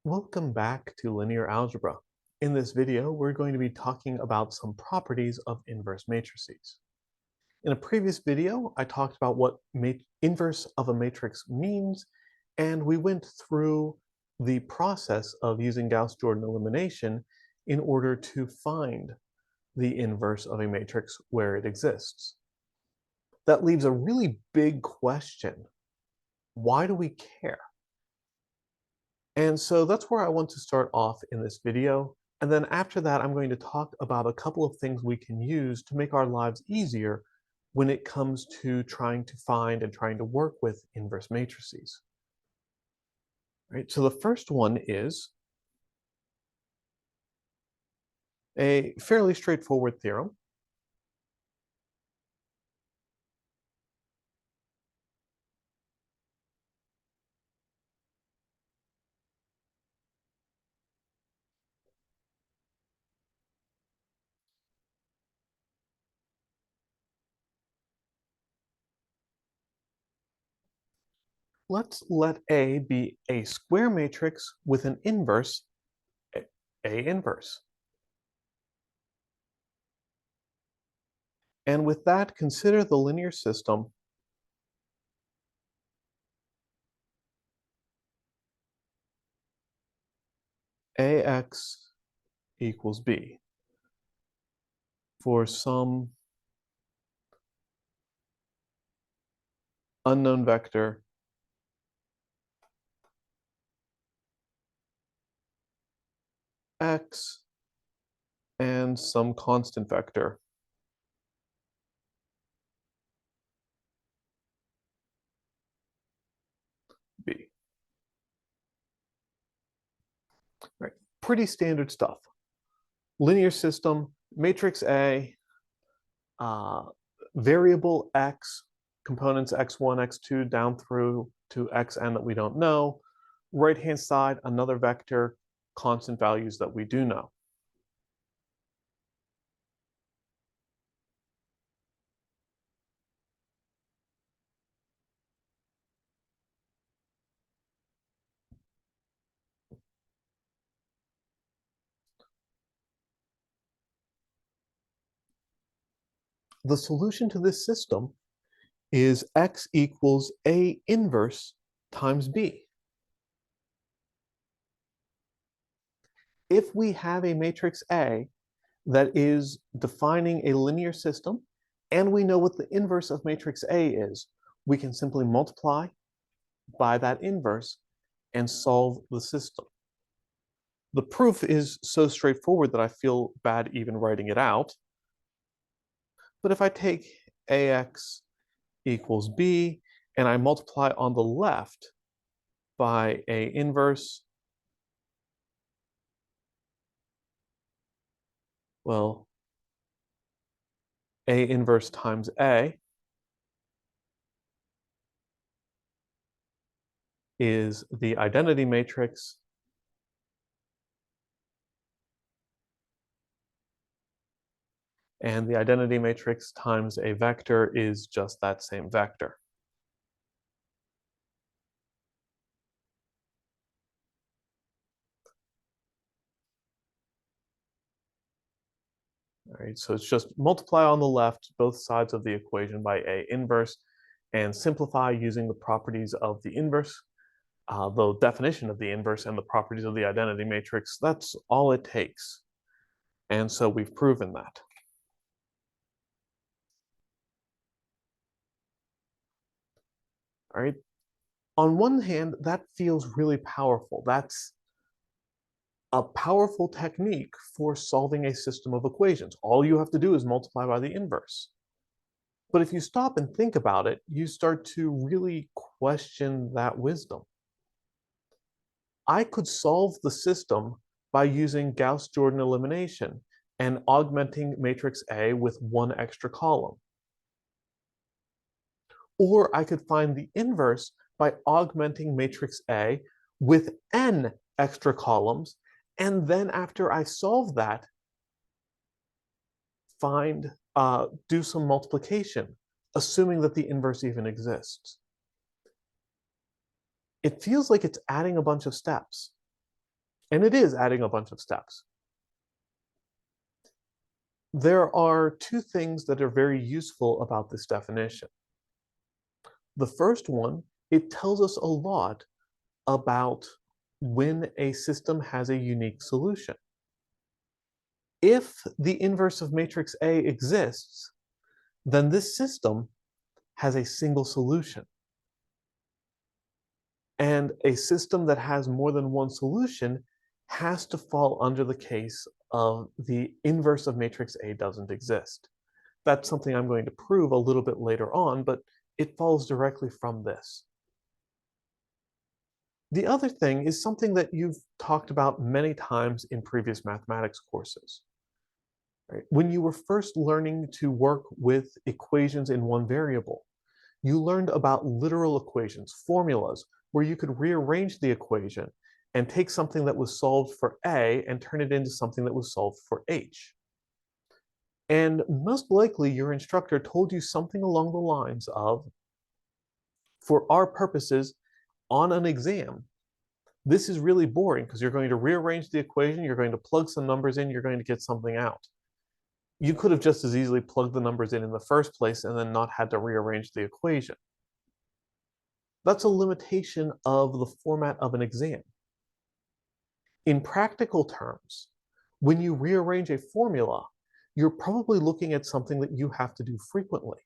Welcome back to linear algebra. In this video, we're going to be talking about some properties of inverse matrices. In a previous video, I talked about what inverse of a matrix means, and we went through the process of using Gauss-Jordan elimination in order to find the inverse of a matrix where it exists. That leaves a really big question. Why do we care? And so that's where I want to start off in this video. And then after that, I'm going to talk about a couple of things we can use to make our lives easier when it comes to trying to find and trying to work with inverse matrices. Right? So the first one is a fairly straightforward theorem. Let's let A be a square matrix with an inverse, A inverse. And with that, consider the linear system AX equals B for some unknown vector X and some constant vector B. Right. Pretty standard stuff. Linear system, matrix A, variable X, components X1, X2, down through to Xn that we don't know. Right-hand side, another vector, constant values that we do know. The solution to this system is X equals A inverse times B. If we have a matrix A that is defining a linear system, and we know what the inverse of matrix A is, we can simply multiply by that inverse and solve the system. The proof is so straightforward that I feel bad even writing it out. But if I take AX equals B and I multiply on the left by A inverse, well, A inverse times A is the identity matrix, and the identity matrix times a vector is just that same vector. All right, so it's just multiply on the left both sides of the equation by A inverse and simplify using the properties of the inverse, the definition of the inverse and the properties of the identity matrix. That's all it takes. And so we've proven that. All right. On one hand, that feels really powerful. That's a powerful technique for solving a system of equations. All you have to do is multiply by the inverse. But if you stop and think about it, you start to really question that wisdom. I could solve the system by using Gauss-Jordan elimination and augmenting matrix A with one extra column. Or I could find the inverse by augmenting matrix A with n extra columns, and then after I solve that, do some multiplication, assuming that the inverse even exists. It feels like it's adding a bunch of steps. And it is adding a bunch of steps. There are two things that are very useful about this definition. The first one, it tells us a lot about when a system has a unique solution. If the inverse of matrix A exists, then this system has a single solution. And a system that has more than one solution has to fall under the case of the inverse of matrix A doesn't exist. That's something I'm going to prove a little bit later on, but it follows directly from this. The other thing is something that you've talked about many times in previous mathematics courses. Right? When you were first learning to work with equations in one variable, you learned about literal equations, formulas, where you could rearrange the equation and take something that was solved for A and turn it into something that was solved for H. And most likely your instructor told you something along the lines of, for our purposes, on an exam, this is really boring because you're going to rearrange the equation, you're going to plug some numbers in, you're going to get something out. You could have just as easily plugged the numbers in the first place and then not had to rearrange the equation. That's a limitation of the format of an exam. In practical terms, when you rearrange a formula, you're probably looking at something that you have to do frequently.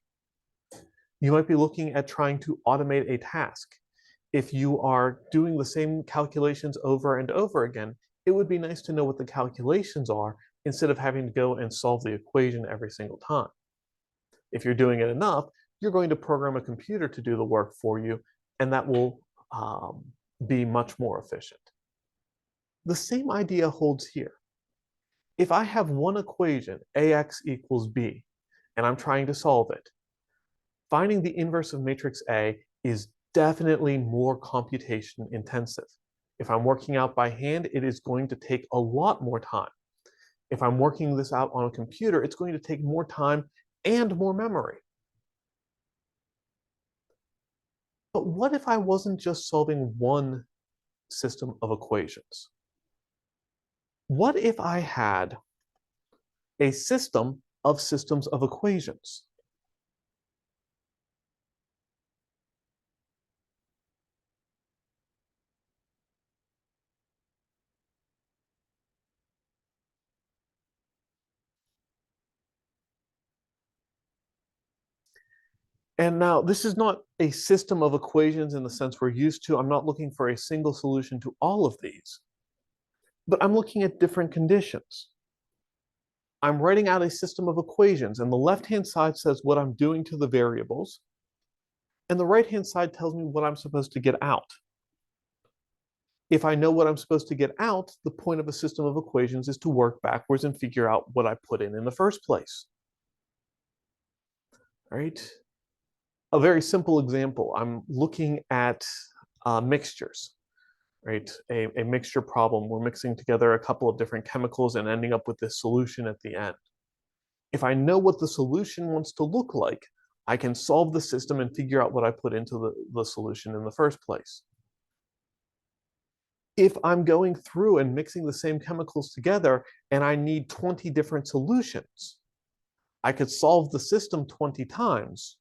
You might be looking at trying to automate a task. If you are doing the same calculations over and over again, it would be nice to know what the calculations are instead of having to go and solve the equation every single time. If you're doing it enough, you're going to program a computer to do the work for you, and that will be much more efficient. The same idea holds here. If I have one equation, ax equals b, and I'm trying to solve it, finding the inverse of matrix A is definitely more computation intensive. If I'm working out by hand, it is going to take a lot more time. If I'm working this out on a computer, it's going to take more time and more memory. But what if I wasn't just solving one system of equations? What if I had a system of systems of equations? And now this is not a system of equations in the sense we're used to. I'm not looking for a single solution to all of these, but I'm looking at different conditions. I'm writing out a system of equations, and the left-hand side says what I'm doing to the variables, and the right-hand side tells me what I'm supposed to get out. If I know what I'm supposed to get out, the point of a system of equations is to work backwards and figure out what I put in the first place. Right? A very simple example, I'm looking at mixtures, right? A mixture problem. We're mixing together a couple of different chemicals and ending up with this solution at the end. If I know what the solution wants to look like, I can solve the system and figure out what I put into the solution in the first place. If I'm going through and mixing the same chemicals together and I need 20 different solutions, I could solve the system 20 times,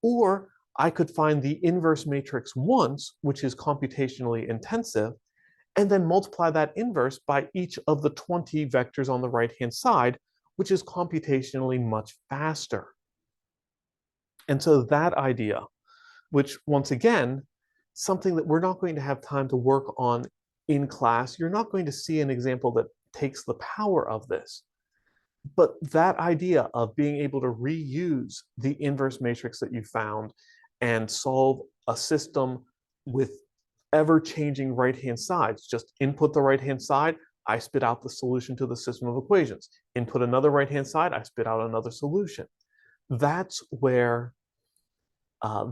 or I could find the inverse matrix once, which is computationally intensive, and then multiply that inverse by each of the 20 vectors on the right-hand side, which is computationally much faster. And so that idea, which once again, something that we're not going to have time to work on in class, you're not going to see an example that takes the power of this. But that idea of being able to reuse the inverse matrix that you found and solve a system with ever-changing right-hand sides, just input the right-hand side, I spit out the solution to the system of equations. Input another right-hand side, I spit out another solution. That's where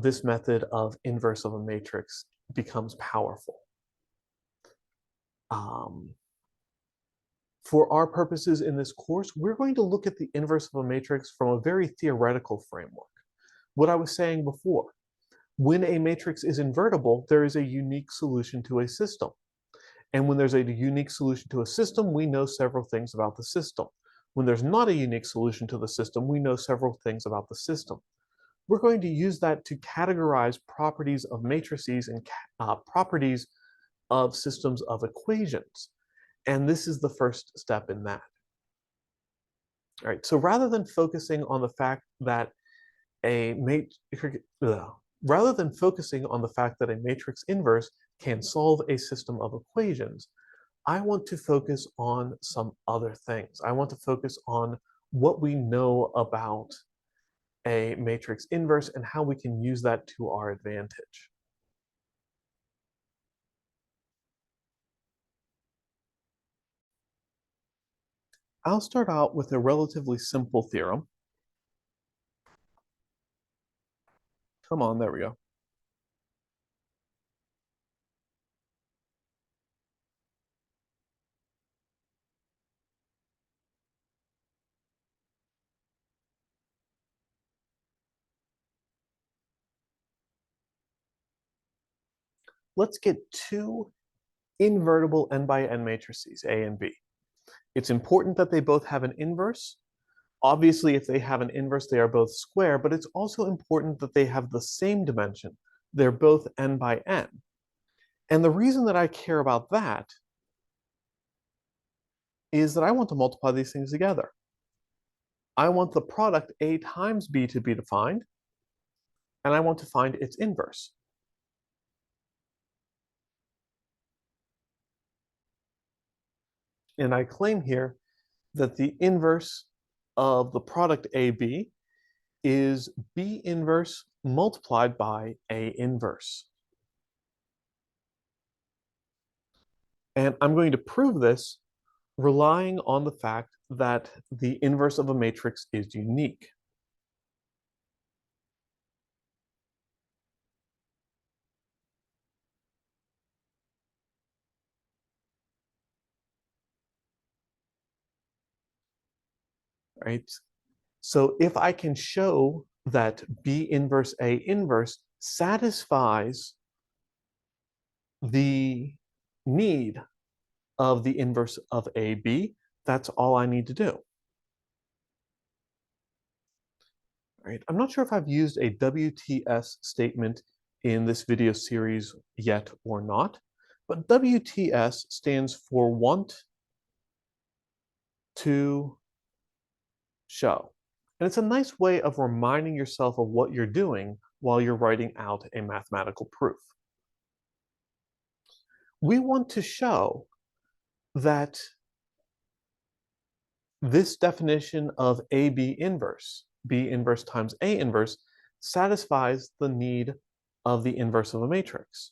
this method of inverse of a matrix becomes powerful. For our purposes in this course, we're going to look at the inverse of a matrix from a very theoretical framework. What I was saying before, when a matrix is invertible, there is a unique solution to a system. And when there's a unique solution to a system, we know several things about the system. When there's not a unique solution to the system, we know several things about the system. We're going to use that to categorize properties of matrices and properties of systems of equations. And this is the first step in that. All right, so rather than focusing on the fact that a matrix inverse can solve a system of equations, I want to focus on some other things. I want to focus on what we know about a matrix inverse and how we can use that to our advantage. I'll start out with a relatively simple theorem. Come on, there we go. Let's get two invertible n by n matrices, A and B. It's important that they both have an inverse. Obviously, if they have an inverse, they are both square, but it's also important that they have the same dimension. They're both n by n. And the reason that I care about that is that I want to multiply these things together. I want the product A times B to be defined, and I want to find its inverse. And I claim here that the inverse of the product AB is B inverse multiplied by A inverse. And I'm going to prove this relying on the fact that the inverse of a matrix is unique. Right? So if I can show that B inverse A inverse satisfies the need of the inverse of AB, that's all I need to do. Right? I'm not sure if I've used a WTS statement in this video series yet or not, but WTS stands for want to show. And it's a nice way of reminding yourself of what you're doing while you're writing out a mathematical proof. We want to show that this definition of AB inverse, B inverse times A inverse, satisfies the need of the inverse of a matrix.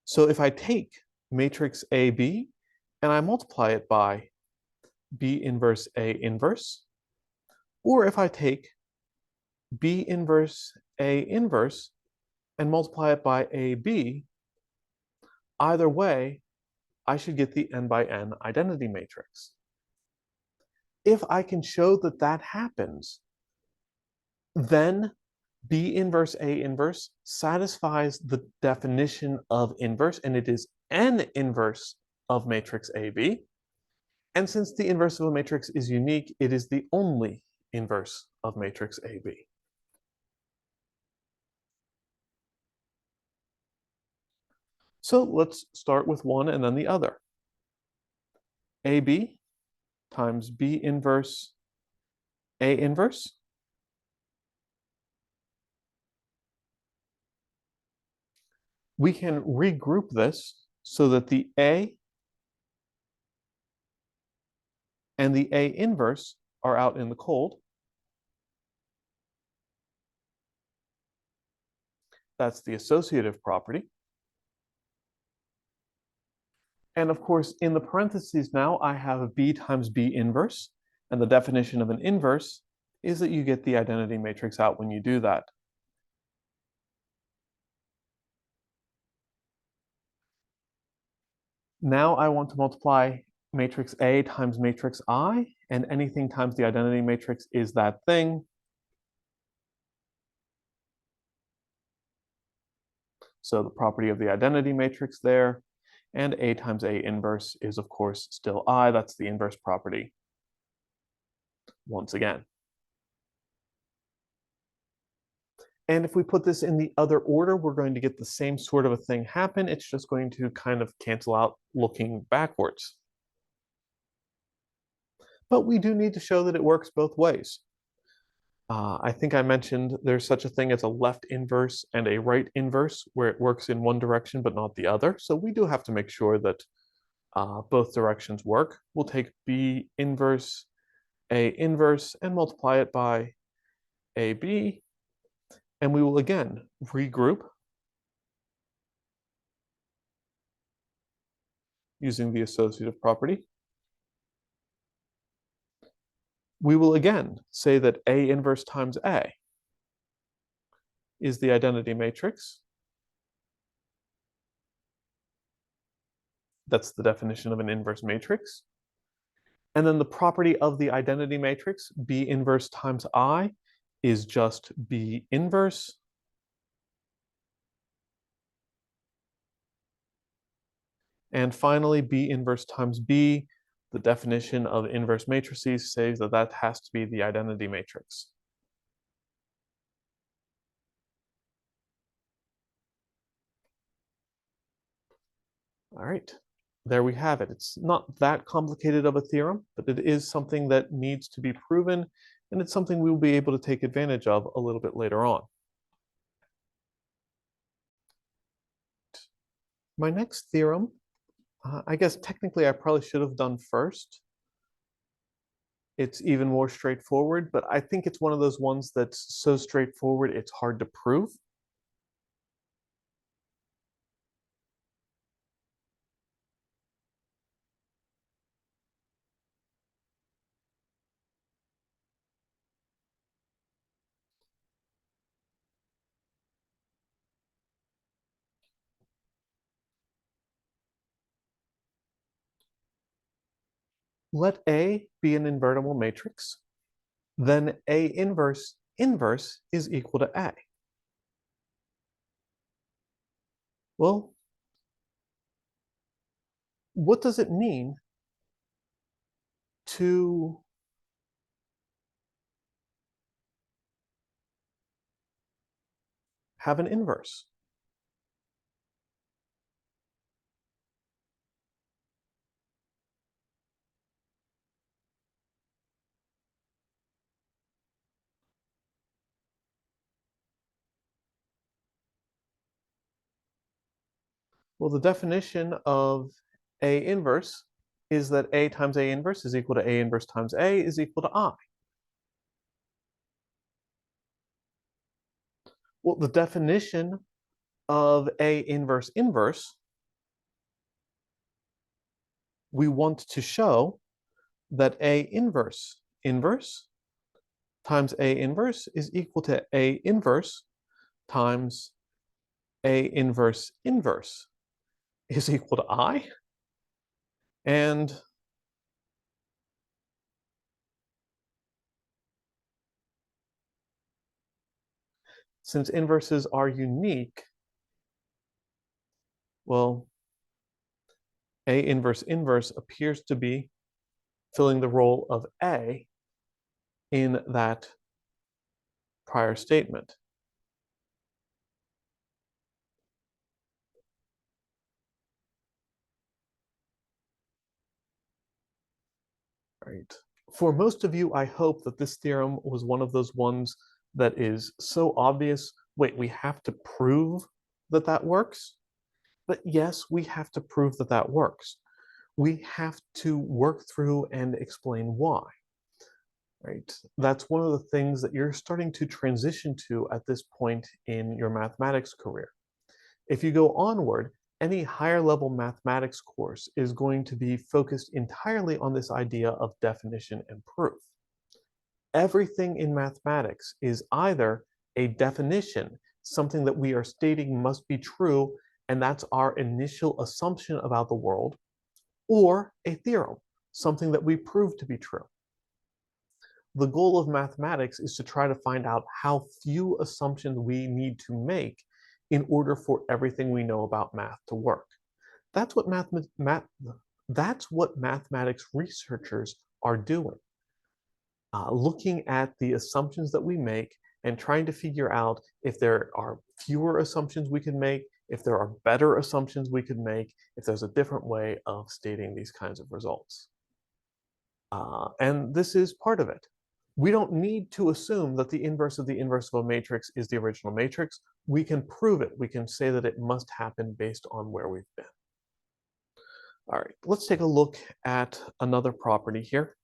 So if I take matrix AB and I multiply it by B inverse A inverse, or if I take B inverse A inverse and multiply it by AB, either way, I should get the n by n identity matrix. If I can show that that happens, then B inverse A inverse satisfies the definition of inverse, and it is n inverse of matrix AB. And since the inverse of a matrix is unique, it is the only inverse of matrix AB. So let's start with one and then the other. AB times B inverse A inverse. We can regroup this so that the A and the A inverse are out in the cold. That's the associative property. And of course, in the parentheses now, I have B times B inverse. And the definition of an inverse is that you get the identity matrix out when you do that. Now I want to multiply matrix A times matrix I, and anything times the identity matrix is that thing. So the property of the identity matrix there And A times A inverse is, of course, still I. That's the inverse property once again. And if we put this in the other order, we're going to get the same sort of a thing happen. It's just going to kind of cancel out looking backwards. But we do need to show that it works both ways. I think I mentioned there's such a thing as a left inverse and a right inverse, where it works in one direction but not the other. So we do have to make sure that both directions work. We'll take B inverse, A inverse, and multiply it by AB. And we will again regroup using the associative property. We will again say that A inverse times A is the identity matrix. That's the definition of an inverse matrix. And then the property of the identity matrix, B inverse times I, is just B inverse. And finally, B inverse times B, the definition of inverse matrices says that that has to be the identity matrix. All right, there we have it. It's not that complicated of a theorem, but it is something that needs to be proven, and it's something we will be able to take advantage of a little bit later on. My next theorem, I guess technically I probably should have done first. It's even more straightforward, but I think it's one of those ones that's so straightforward it's hard to prove. Let A be an invertible matrix, then A inverse inverse is equal to A. Well, what does it mean to have an inverse? Well, the definition of A inverse is that A times A inverse is equal to A inverse times A is equal to I. Well, the definition of A inverse inverse, we want to show that A inverse inverse times A inverse is equal to A inverse times A inverse inverse is equal to I. And since inverses are unique, well, A inverse inverse appears to be filling the role of A in that prior statement. Right. For most of you, I hope that this theorem was one of those ones that is so obvious. Wait, we have to prove that that works? But yes, we have to prove that that works. We have to work through and explain why. Right? That's one of the things that you're starting to transition to at this point in your mathematics career. If you go onward, any higher level mathematics course is going to be focused entirely on this idea of definition and proof. Everything in mathematics is either a definition, something that we are stating must be true, and that's our initial assumption about the world, or a theorem, something that we prove to be true. The goal of mathematics is to try to find out how few assumptions we need to make in order for everything we know about math to work. That's what that's what mathematics researchers are doing, looking at the assumptions that we make and trying to figure out if there are fewer assumptions we can make, if there are better assumptions we could make, if there's a different way of stating these kinds of results. And this is part of it. We don't need to assume that the inverse of a matrix is the original matrix. We can prove it. We can say that it must happen based on where we've been. All right, let's take a look at another property here.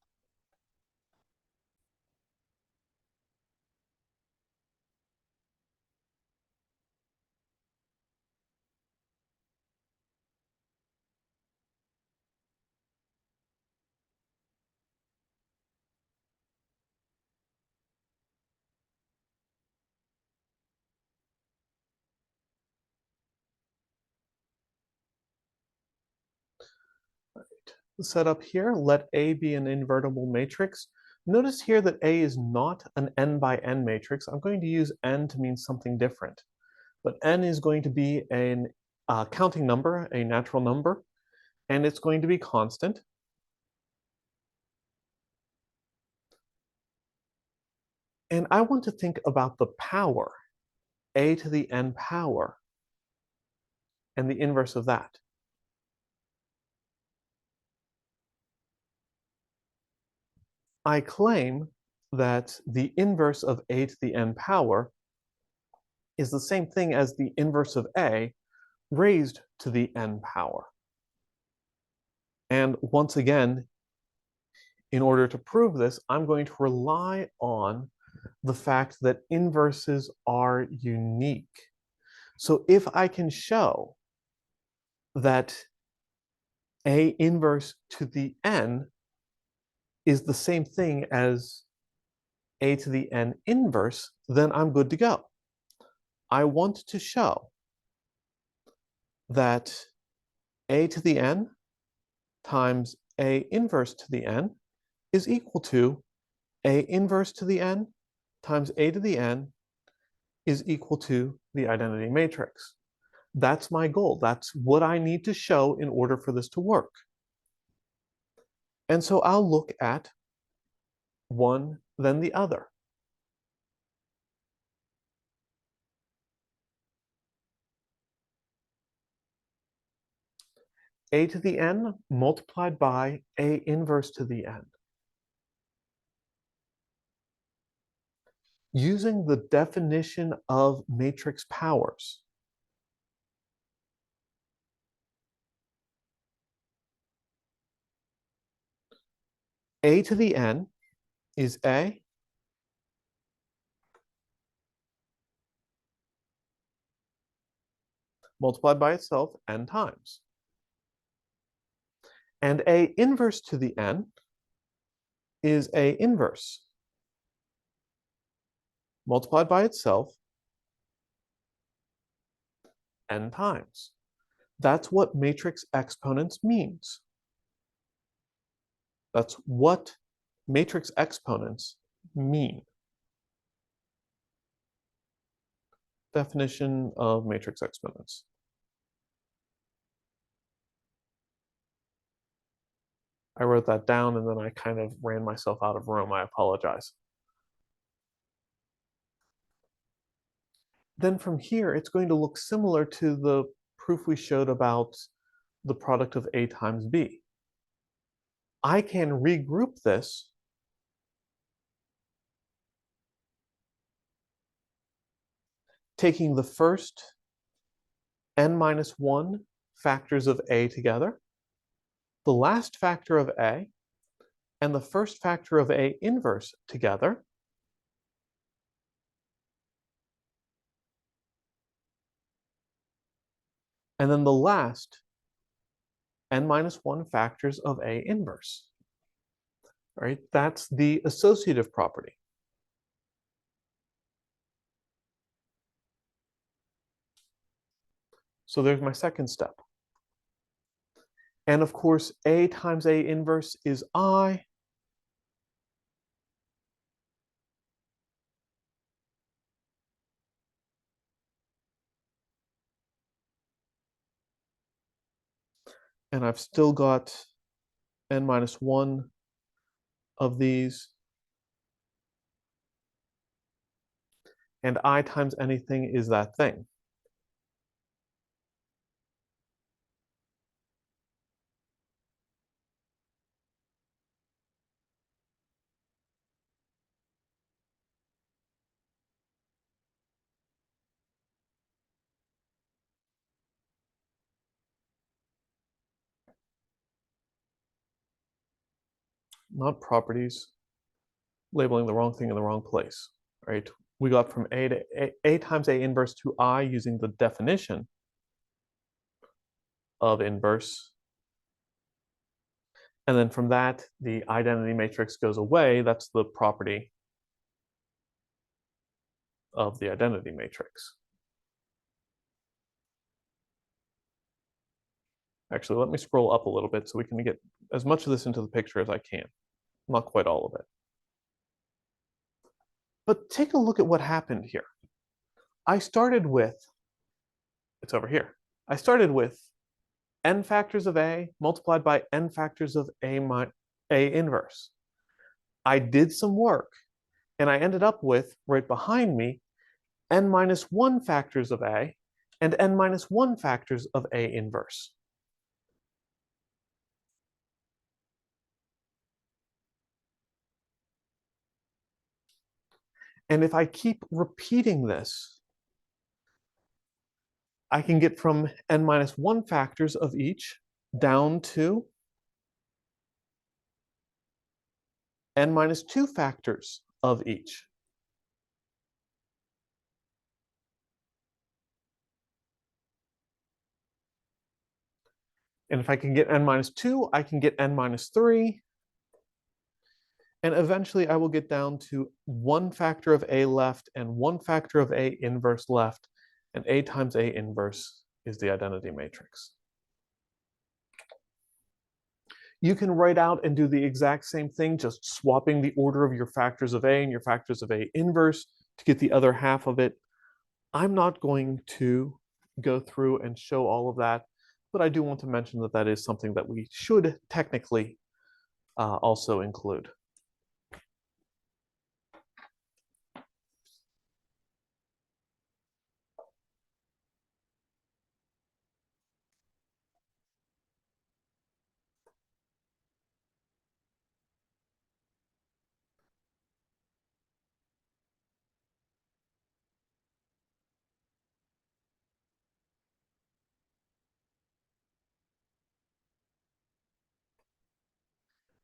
The setup here, let A be an invertible matrix. Notice here that A is not an n by n matrix. I'm going to use n to mean something different. But n is going to be a counting number, a natural number, and it's going to be constant. And I want to think about the power, a to the n power, and the inverse of that. I claim that the inverse of a to the n power is the same thing as the inverse of a raised to the n power. And once again, in order to prove this, I'm going to rely on the fact that inverses are unique. So if I can show that a inverse to the n is the same thing as a to the n inverse, then I'm good to go. I want to show that a to the n times a inverse to the n is equal to a inverse to the n times a to the n is equal to the identity matrix. That's my goal. That's what I need to show in order for this to work. And so I'll look at one, then the other. A to the n multiplied by a inverse to the n. Using the definition of matrix powers, a to the n is a multiplied by itself n times. And a inverse to the n is a inverse multiplied by itself n times. That's what matrix exponents means. That's what matrix exponents mean. Definition of matrix exponents. I wrote that down and then I kind of ran myself out of room. I apologize. Then from here, it's going to look similar to the proof we showed about the product of A times B. I can regroup this taking the first n minus 1 factors of A together, the last factor of A, and the first factor of A inverse together, and then the last n minus 1 factors of A inverse. All right, that's the associative property. So there's my second step. And of course, A times A inverse is I. and I've still got n minus 1 of these, and I times anything is that thing. Not properties, labeling the wrong thing in the wrong place, right? We got from A to A times A inverse to I using the definition of inverse. And then from that, the identity matrix goes away. That's the property of the identity matrix. Actually, let me scroll up a little bit so we can get as much of this into the picture as I can. Not quite all of it. But take a look at what happened here. I started with, it's over here. I started with n factors of A multiplied by n factors of A inverse. I did some work, and I ended up with, right behind me, n minus 1 factors of A and n minus 1 factors of A inverse. And if I keep repeating this, I can get from n minus 1 factors of each down to n minus 2 factors of each. And if I can get n minus 2, I can get n minus 3. And eventually I will get down to 1 factor of A left and 1 factor of A inverse left. And A times A inverse is the identity matrix. You can write out and do the exact same thing, just swapping the order of your factors of A and your factors of A inverse to get the other half of it. I'm not going to go through and show all of that, but I do want to mention that that is something that we should technically also include.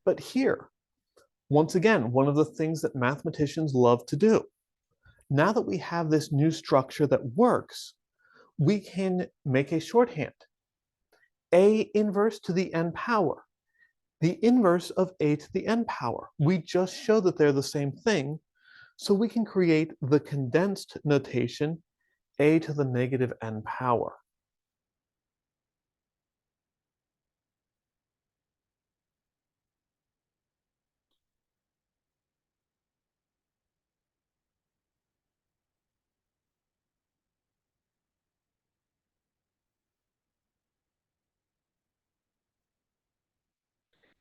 But here, once again, one of the things that mathematicians love to do. Now that we have this new structure that works, we can make a shorthand. A inverse to the n power. The inverse of A to the n power. We just show that they're the same thing, so we can create the condensed notation A to the negative n power.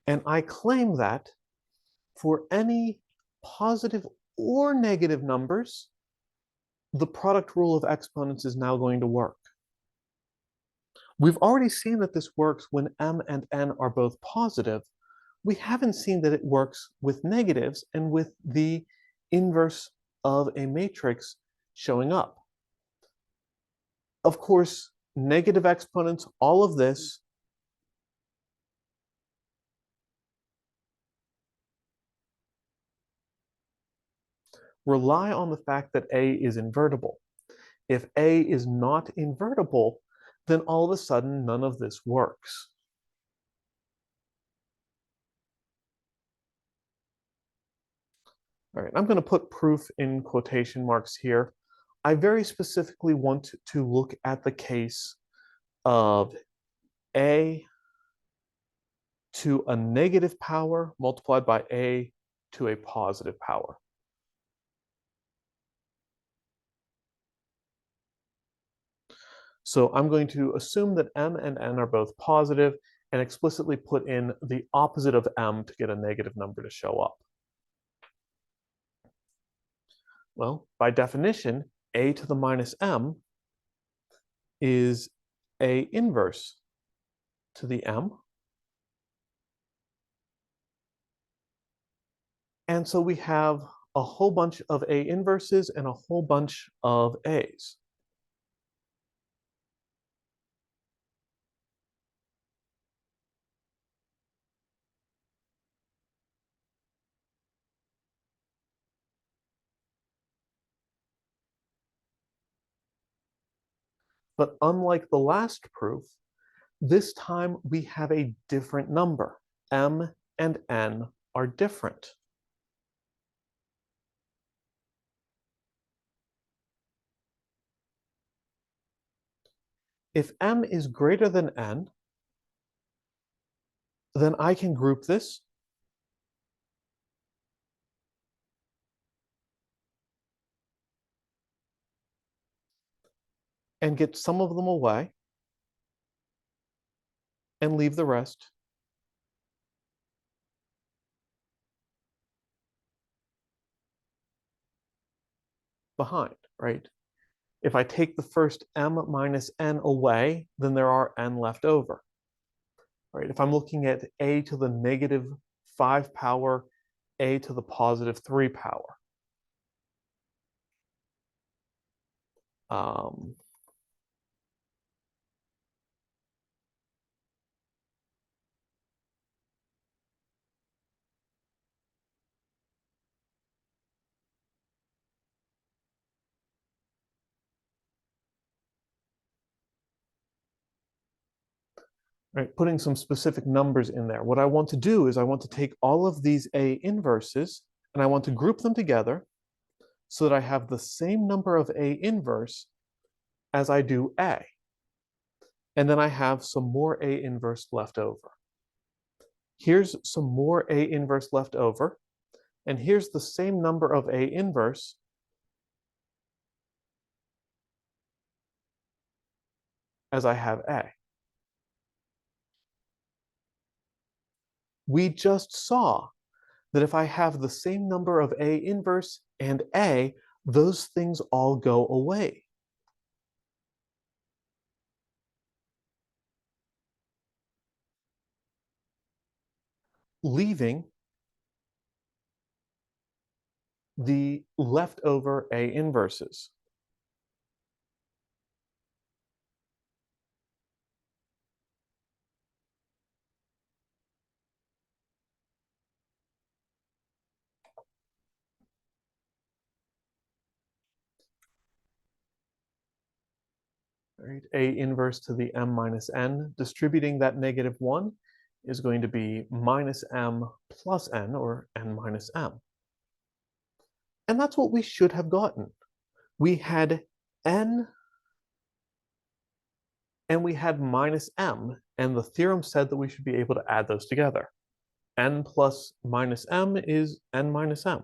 And I claim that for any positive or negative numbers, the product rule of exponents is now going to work. We've already seen that this works when m and n are both positive. We haven't seen that it works with negatives and with the inverse of a matrix showing up. Of course, negative exponents, all of this, rely on the fact that A is invertible. If A is not invertible, then all of a sudden none of this works. All right, I'm going to put proof in quotation marks here. I very specifically want to look at the case of A to a negative power multiplied by A to a positive power. So I'm going to assume that m and n are both positive, and explicitly put in the opposite of m to get a negative number to show up? Well, by definition, a to the minus m is a inverse to the m. And so we have a whole bunch of a inverses and a whole bunch of a's. But unlike the last proof, this time we have a different number. M and N are different. If M is greater than N, then I can group this and get some of them away and leave the rest behind, right? If I take the first M minus N away, then there are N left over, right? If I'm looking at a to the negative 5 power, a to the positive 3 power, um, right, putting some specific numbers in there. What I want to do is I want to take all of these A inverses and I want to group them together so that I have the same number of A inverse as I do A. And then I have some more A inverse left over. Here's some more A inverse left over. And here's the same number of A inverse as I have A. We just saw that if I have the same number of A inverse and A, those things all go away. Leaving the leftover A inverses. Right? A inverse to the m minus n, distributing that negative 1 is going to be minus m plus n, or n minus m. And that's what we should have gotten. We had n and we had minus m, and the theorem said that we should be able to add those together. N plus minus m is n minus m.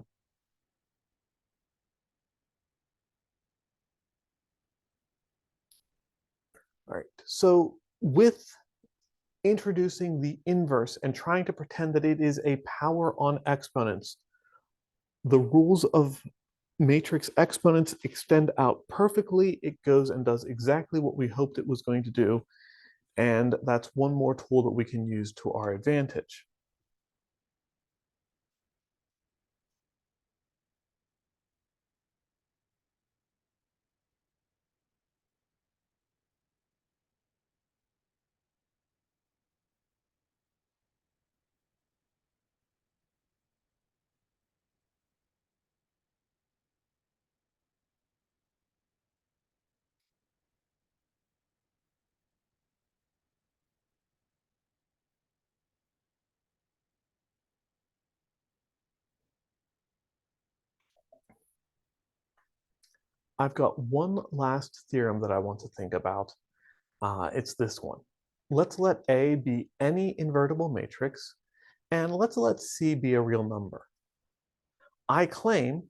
All right, so with introducing the inverse and trying to pretend that it is a power on exponents, the rules of matrix exponents extend out perfectly. It goes and does exactly what we hoped it was going to do. And that's one more tool that we can use to our advantage. I've got one last theorem that I want to think about. It's this one. Let's let A be any invertible matrix, and let's let C be a real number. I claim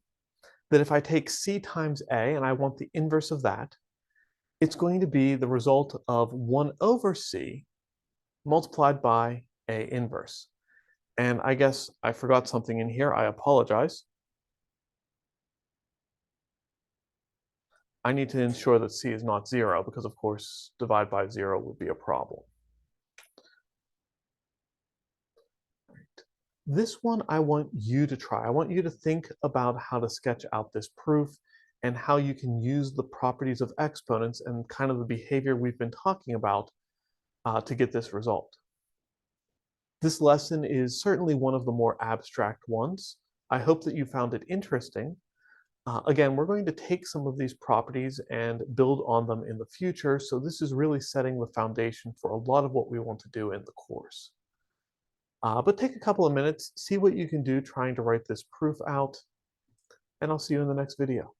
that if I take C times A and I want the inverse of that, it's going to be the result of 1 over C multiplied by A inverse. And I guess I forgot something in here. I apologize. I need to ensure that C is not 0 because, of course, divide by 0 would be a problem. This one I want you to try. I want you to think about how to sketch out this proof and how you can use the properties of exponents and kind of the behavior we've been talking about to get this result. This lesson is certainly one of the more abstract ones. I hope that you found it interesting. Again, we're going to take some of these properties and build on them in the future, so this is really setting the foundation for a lot of what we want to do in the course. But take a couple of minutes, see what you can do trying to write this proof out, and I'll see you in the next video.